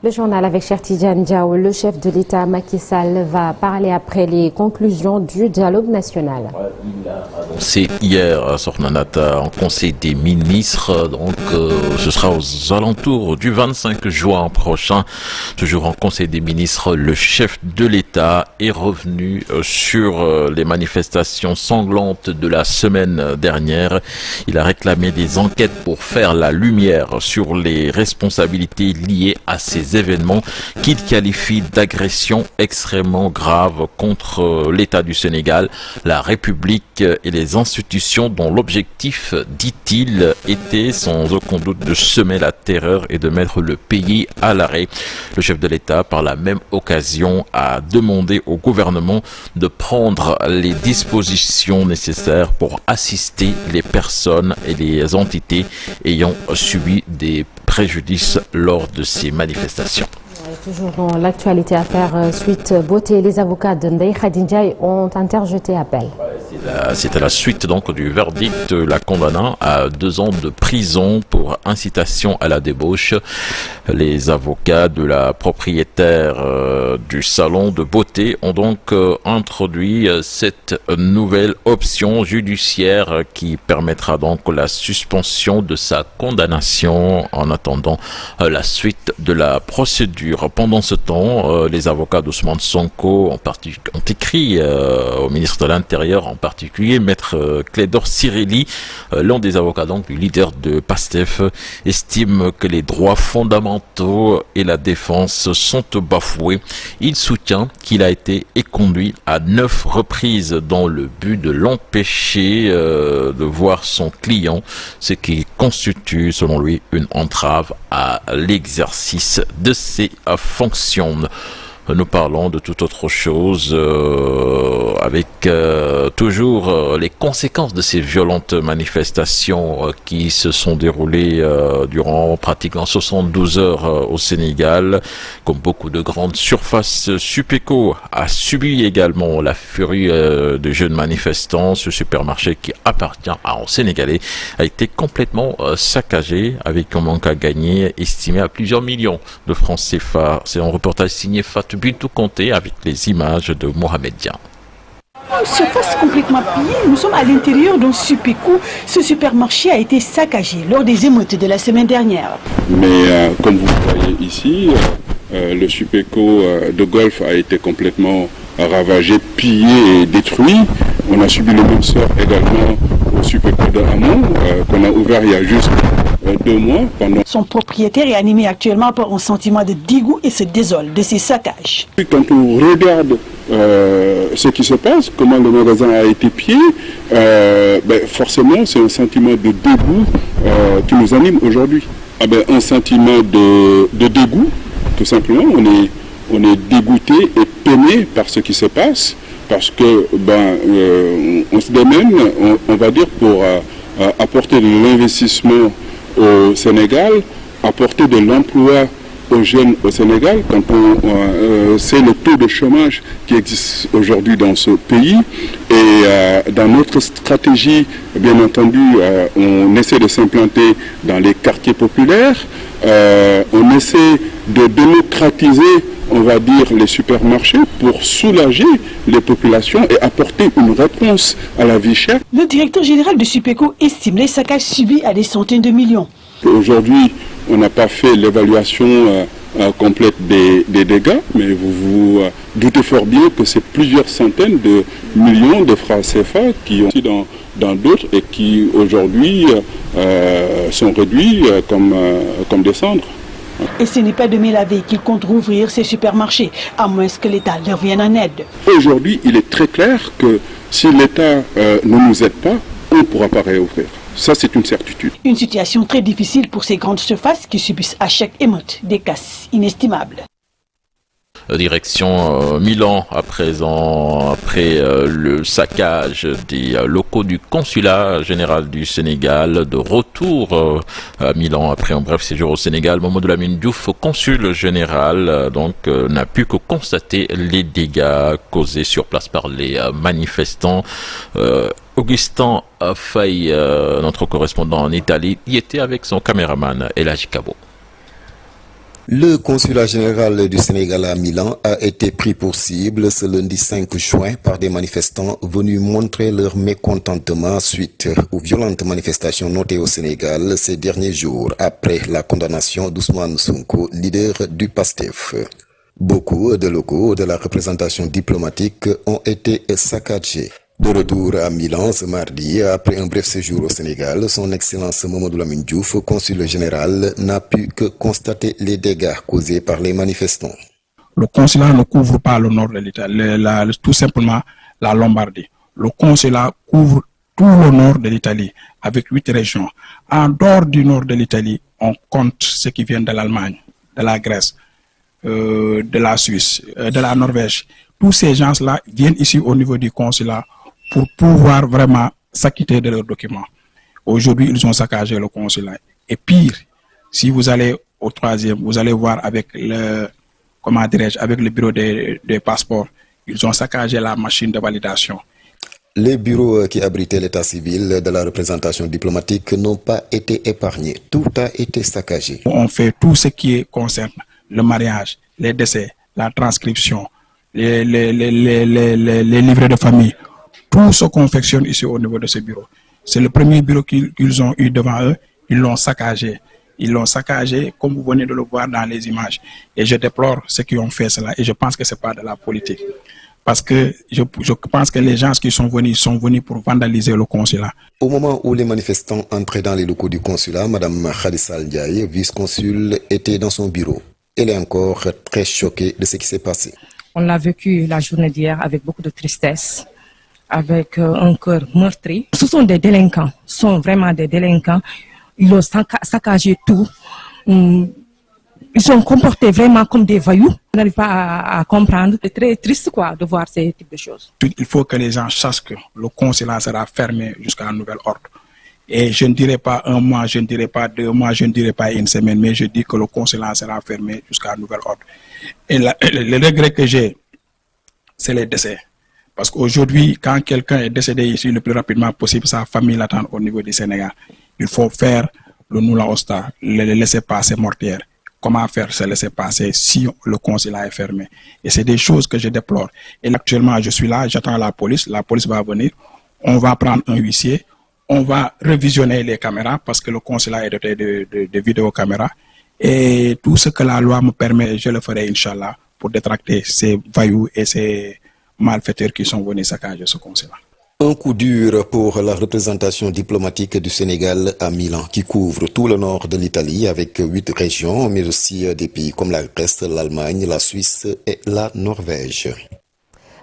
Le journal avec Cheikh Tidiane Diaw, le chef de l'État Macky Sall va parler après les conclusions du dialogue national. C'est hier, Sornanata, en Conseil des ministres, donc ce sera aux alentours du 25 juin prochain. Toujours en Conseil des ministres, le chef de l'État est revenu sur les manifestations sanglantes de la semaine dernière. Il a réclamé des enquêtes pour faire la lumière sur les responsabilités liées à ces événements qu'il qualifie d'agression extrêmement grave contre l'État du Sénégal, la République et les institutions dont l'objectif, dit-il, était sans aucun doute de semer la terreur et de mettre le pays à l'arrêt. Le chef de l'État, par la même occasion, a demandé au gouvernement de prendre les dispositions nécessaires pour assister les personnes et les entités ayant subi des préjudices lors de ces manifestations. Toujours dans l'actualité affaire Suite Beauté, les avocats de Ndeye Khady Ndiaye ont interjeté appel. C'était la suite donc du verdict la condamnant à 2 ans de prison pour incitation à la débauche. Les avocats de la propriétaire du salon de beauté ont donc introduit cette nouvelle option judiciaire qui permettra donc la suspension de sa condamnation en attendant la suite de la procédure. Pendant ce temps, les avocats d'Ousmane Sonko ont écrit au ministre de l'Intérieur, en particulier Maître Clédor Cirelli, l'un des avocats donc du leader de PASTEF, estime que les droits fondamentaux et la défense sont bafoués. Il soutient qu'il a été éconduit à 9 reprises dans le but de l'empêcher de voir son client, ce qui constitue selon lui une entrave à l'exercice de ses fonctions. Nous parlons de toute autre chose avec toujours les conséquences de ces violentes manifestations qui se sont déroulées durant pratiquement 72 heures au Sénégal. Comme beaucoup de grandes surfaces, Supéco a subi également la furie de jeunes manifestants. Ce supermarché qui appartient à un Sénégalais a été complètement saccagé avec un manque à gagner estimé à plusieurs millions de francs CFA. C'est un reportage signé Fatou Bintou Conté avec les images de Mohamed Dian. Une surface complètement pillée, nous sommes à l'intérieur d'un Supéco. Ce supermarché a été saccagé lors des émeutes de la semaine dernière. Mais comme vous voyez ici, le Supéco de Golf a été complètement ravagé, pillé et détruit. On a subi le même sort également au Supéco de Hamon, qu'on a ouvert il y a juste 2 mois. Son propriétaire est animé actuellement par un sentiment de dégoût et se désole de ces saccages. Quand on regarde ce qui se passe, comment le magasin a été pillé, forcément c'est un sentiment de dégoût qui nous anime aujourd'hui. Un sentiment de dégoût, tout simplement. On est dégoûté et peiné par ce qui se passe, parce que on se démène, on va dire, pour apporter de l'investissement au Sénégal, apporter de l'emploi aux jeunes au Sénégal, quand on sait le taux de chômage qui existe aujourd'hui dans ce pays. Et dans notre stratégie, bien entendu, on essaie de s'implanter dans les quartiers populaires, on essaie de démocratiser, on va dire, les supermarchés pour soulager les populations et apporter une réponse à la vie chère. Le directeur général de Supéco estime les saccages subis à des centaines de millions. Aujourd'hui, on n'a pas fait l'évaluation complète des dégâts, mais vous vous doutez fort bien que c'est plusieurs centaines de millions de francs CFA qui ont dans d'autres et qui aujourd'hui sont réduits comme des cendres. Et ce n'est pas demain la veille qu'il compte rouvrir ces supermarchés, à moins que l'État leur vienne en aide. Aujourd'hui, il est très clair que si l'État ne nous aide pas, on ne pourra pas réouvrir. Ça, c'est une certitude. Une situation très difficile pour ces grandes surfaces qui subissent à chaque émeute des casses inestimables. Direction Milan à présent, après le saccage des locaux du consulat général du Sénégal. De retour à Milan après un bref séjour au Sénégal, Mamadou Lamine Diouf, consul général, n'a pu que constater les dégâts causés sur place par les manifestants. Augustin Faye, notre correspondant en Italie, y était avec son caméraman Elhaji Kabo. Le consulat général du Sénégal à Milan a été pris pour cible ce lundi 5 juin par des manifestants venus montrer leur mécontentement suite aux violentes manifestations notées au Sénégal ces derniers jours après la condamnation d'Ousmane Sonko, leader du PASTEF. Beaucoup de locaux de la représentation diplomatique ont été saccagés. De retour à Milan ce mardi, après un bref séjour au Sénégal, son Excellence Mamadou Lamine Diouf, consul général, n'a pu que constater les dégâts causés par les manifestants. Le consulat ne couvre pas le nord de l'Italie, tout simplement la Lombardie. Le consulat couvre tout le nord de l'Italie, avec 8 régions. En dehors du nord de l'Italie, on compte ceux qui viennent de l'Allemagne, de la Grèce, de la Suisse, de la Norvège. Tous ces gens-là viennent ici au niveau du consulat pour pouvoir vraiment s'acquitter de leurs documents. Aujourd'hui, ils ont saccagé le consulat. Et pire, si vous allez au troisième, vous allez voir avec le bureau des passeports, ils ont saccagé la machine de validation. Les bureaux qui abritaient l'état civil de la représentation diplomatique n'ont pas été épargnés. Tout a été saccagé. On fait tout ce qui concerne le mariage, les décès, la transcription, les livrets de famille. Tout se confectionne ici au niveau de ce bureau. C'est le premier bureau qu'ils ont eu devant eux. Ils l'ont saccagé. Ils l'ont saccagé comme vous venez de le voir dans les images. Et je déplore ceux qui ont fait cela. Et je pense que ce n'est pas de la politique. Parce que je pense que les gens qui sont venus pour vandaliser le consulat. Au moment où les manifestants entraient dans les locaux du consulat, Mme Khadissa Ndiaye, vice-consul, était dans son bureau. Elle est encore très choquée de ce qui s'est passé. On a vécu la journée d'hier avec beaucoup de tristesse, avec un cœur meurtri. Ce sont des délinquants, ce sont vraiment des délinquants. Ils ont saccagé tout. Ils sont comportés vraiment comme des voyous. On n'arrive pas à comprendre. C'est très triste de voir ces types de choses. Il faut que les gens sachent que le consulat sera fermé jusqu'à un nouvel ordre. Et je ne dirai pas un mois, je ne dirai pas 2 mois, je ne dirai pas une semaine, mais je dis que le consulat sera fermé jusqu'à un nouvel ordre. Et le regret que j'ai, c'est les décès. Parce qu'aujourd'hui, quand quelqu'un est décédé ici le plus rapidement possible, sa famille l'attend au niveau du Sénégal. Il faut faire le Nula Osta, le laisser-passer mortier. Comment faire ce laisser-passer si le consulat est fermé? Et c'est des choses que je déplore. Et actuellement, je suis là, j'attends la police va venir, on va prendre un huissier, on va revisionner les caméras parce que le consulat est doté de vidéocaméras. Et tout ce que la loi me permet, je le ferai, Inch'Allah, pour détracter ces voyous et ces malfaiteurs qui sont venus saccager ce consulat. Un coup dur pour la représentation diplomatique du Sénégal à Milan, qui couvre tout le nord de l'Italie avec 8 régions, mais aussi des pays comme la Grèce, l'Allemagne, la Suisse et la Norvège.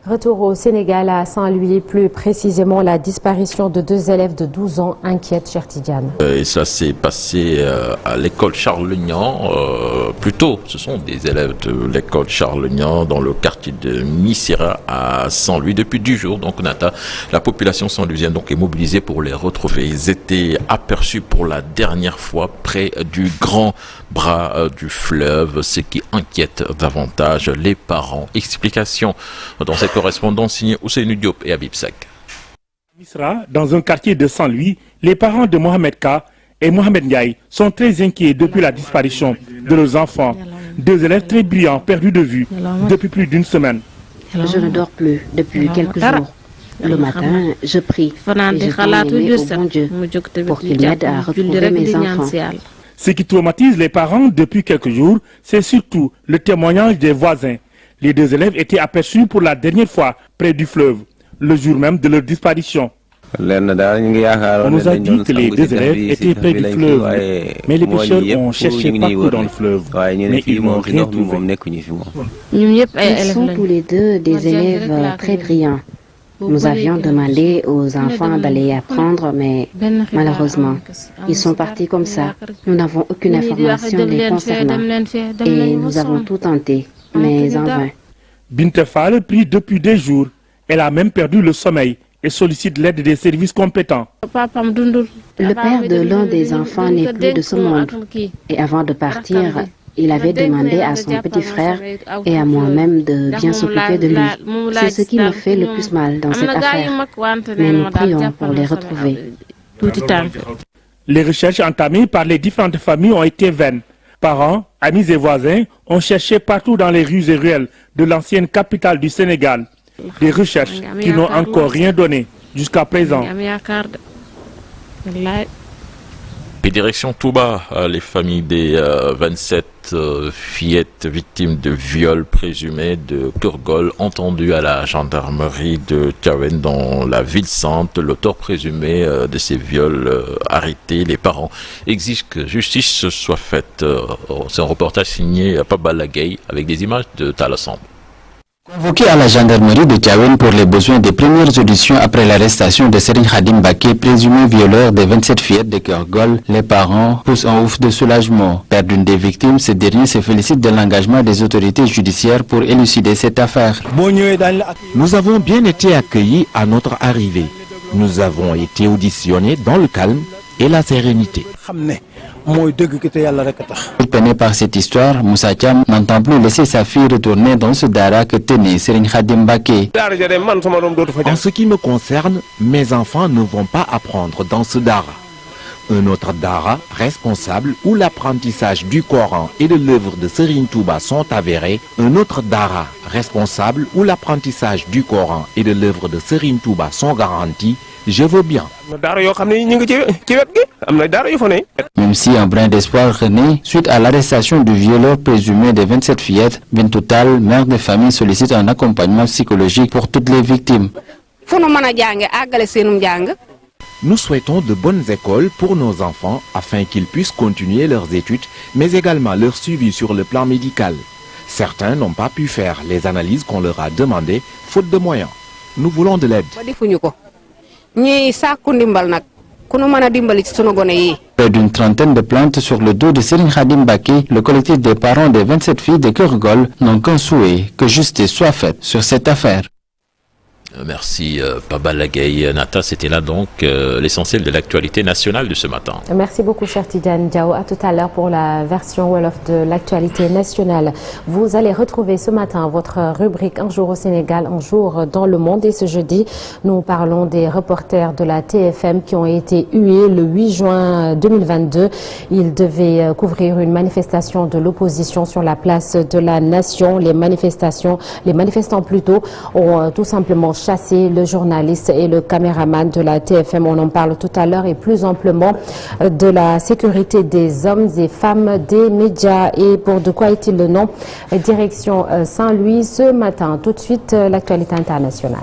Retour au Sénégal à Saint-Louis, plus précisément la disparition de 2 élèves de 12 ans inquiète Chertidiane. Et ça s'est passé à l'école Charles-Legnan. Plutôt, ce sont des élèves de l'école Charles-Legnan dans le quartier de Missira à Saint-Louis depuis 10 jours. Donc Nata, la population saint-louisienne est mobilisée pour les retrouver. Ils étaient aperçus pour la dernière fois près du grand bras du fleuve, ce qui inquiète davantage les parents. Explication dans cette correspondance signée Ousseynou Diop et Habib Sek. Dans un quartier de Saint-Louis, les parents de Mohamed K et Mohamed Ndiaye sont très inquiets depuis la disparition de leurs enfants. 2 élèves très brillants perdus de vue depuis plus d'1 semaine. Je ne dors plus depuis quelques jours. Le matin, je prie et je demande au bon Dieu pour qu'il m'aide à retrouver mes enfants. Ce qui traumatise les parents depuis quelques jours, c'est surtout le témoignage des voisins. Les 2 élèves étaient aperçus pour la dernière fois près du fleuve, le jour même de leur disparition. On nous a dit que les 2 élèves étaient près du fleuve, mais les pêcheurs ont cherché partout dans le fleuve, mais ils n'ont rien trouvé. Ils sont tous les 2 des élèves très brillants. Nous avions demandé aux enfants d'aller apprendre, mais malheureusement, ils sont partis comme ça. Nous n'avons aucune information les concernant et nous avons tout tenté, mais en vain. Bintefal prie depuis des jours. Elle a même perdu le sommeil et sollicite l'aide des services compétents. Le père de l'un des enfants n'est plus de ce monde. Et avant de partir, il avait demandé à son petit frère et à moi-même de bien s'occuper de lui. C'est ce qui me fait le plus mal dans cette affaire. Mais nous prions pour les retrouver. Les recherches entamées par les différentes familles ont été vaines. Parents, amis et voisins ont cherché partout dans les rues et ruelles de l'ancienne capitale du Sénégal. Des recherches qui n'ont encore rien donné jusqu'à présent. Et direction Touba, les familles des 27 fillettes victimes de viols présumés de Kurgol entendues à la gendarmerie de Tiawen dans la ville sainte. L'auteur présumé de ces viols arrêté. Les parents exigent que justice soit faite. C'est un reportage signé Pabala Gay avec des images de Talassemble. Convoqué à la gendarmerie de Tiawen pour les besoins des premières auditions après l'arrestation de Serigne Khadim Baké, présumé violeur des 27 fillettes de Kurgol, les parents poussent un ouf de soulagement. Père d'une des victimes, ce dernier se félicite de l'engagement des autorités judiciaires pour élucider cette affaire. Nous avons bien été accueillis à notre arrivée. Nous avons été auditionnés dans le calme et la sérénité. Peiné par cette histoire, Moussa Thiam n'entend plus laisser sa fille retourner dans ce dara que tenait Serigne Khadim Baké. En ce qui me concerne, mes enfants ne vont pas apprendre dans ce dara. Un autre dara responsable où l'apprentissage du Coran et de l'œuvre de Serigne Touba sont avérés. Un autre dara responsable où l'apprentissage du Coran et de l'œuvre de Serigne Touba sont garantis. Je veux bien. Même si un brin d'espoir renaît suite à l'arrestation du violeur présumé des 27 fillettes, Bintoutal, mère de famille, sollicite un accompagnement psychologique pour toutes les victimes. Nous souhaitons de bonnes écoles pour nos enfants afin qu'ils puissent continuer leurs études, mais également leur suivi sur le plan médical. Certains n'ont pas pu faire les analyses qu'on leur a demandées, faute de moyens. Nous voulons de l'aide. Près d'une trentaine de plaintes sur le dos de Serigne Khadim Baké, le collectif des parents des 27 filles de Kurgol n'ont qu'un souhait, que justice soit faite sur cette affaire. Merci Pabala Gay. Nata, c'était là donc l'essentiel de l'actualité nationale de ce matin. Merci beaucoup cher Tidiane Diao. À tout à l'heure pour la version Wolof de l'actualité nationale. Vous allez retrouver ce matin votre rubrique Un jour au Sénégal, un jour dans le monde. Et ce jeudi, nous parlons des reporters de la TFM qui ont été hués le 8 juin 2022. Ils devaient couvrir une manifestation de l'opposition sur la place de la Nation. Les manifestants plutôt ont tout simplement chassé le journaliste et le caméraman de la TFM. On en parle tout à l'heure et plus amplement de la sécurité des hommes et femmes des médias. Et pour de quoi est-il le nom? Direction Saint-Louis ce matin. Tout de suite, l'actualité internationale.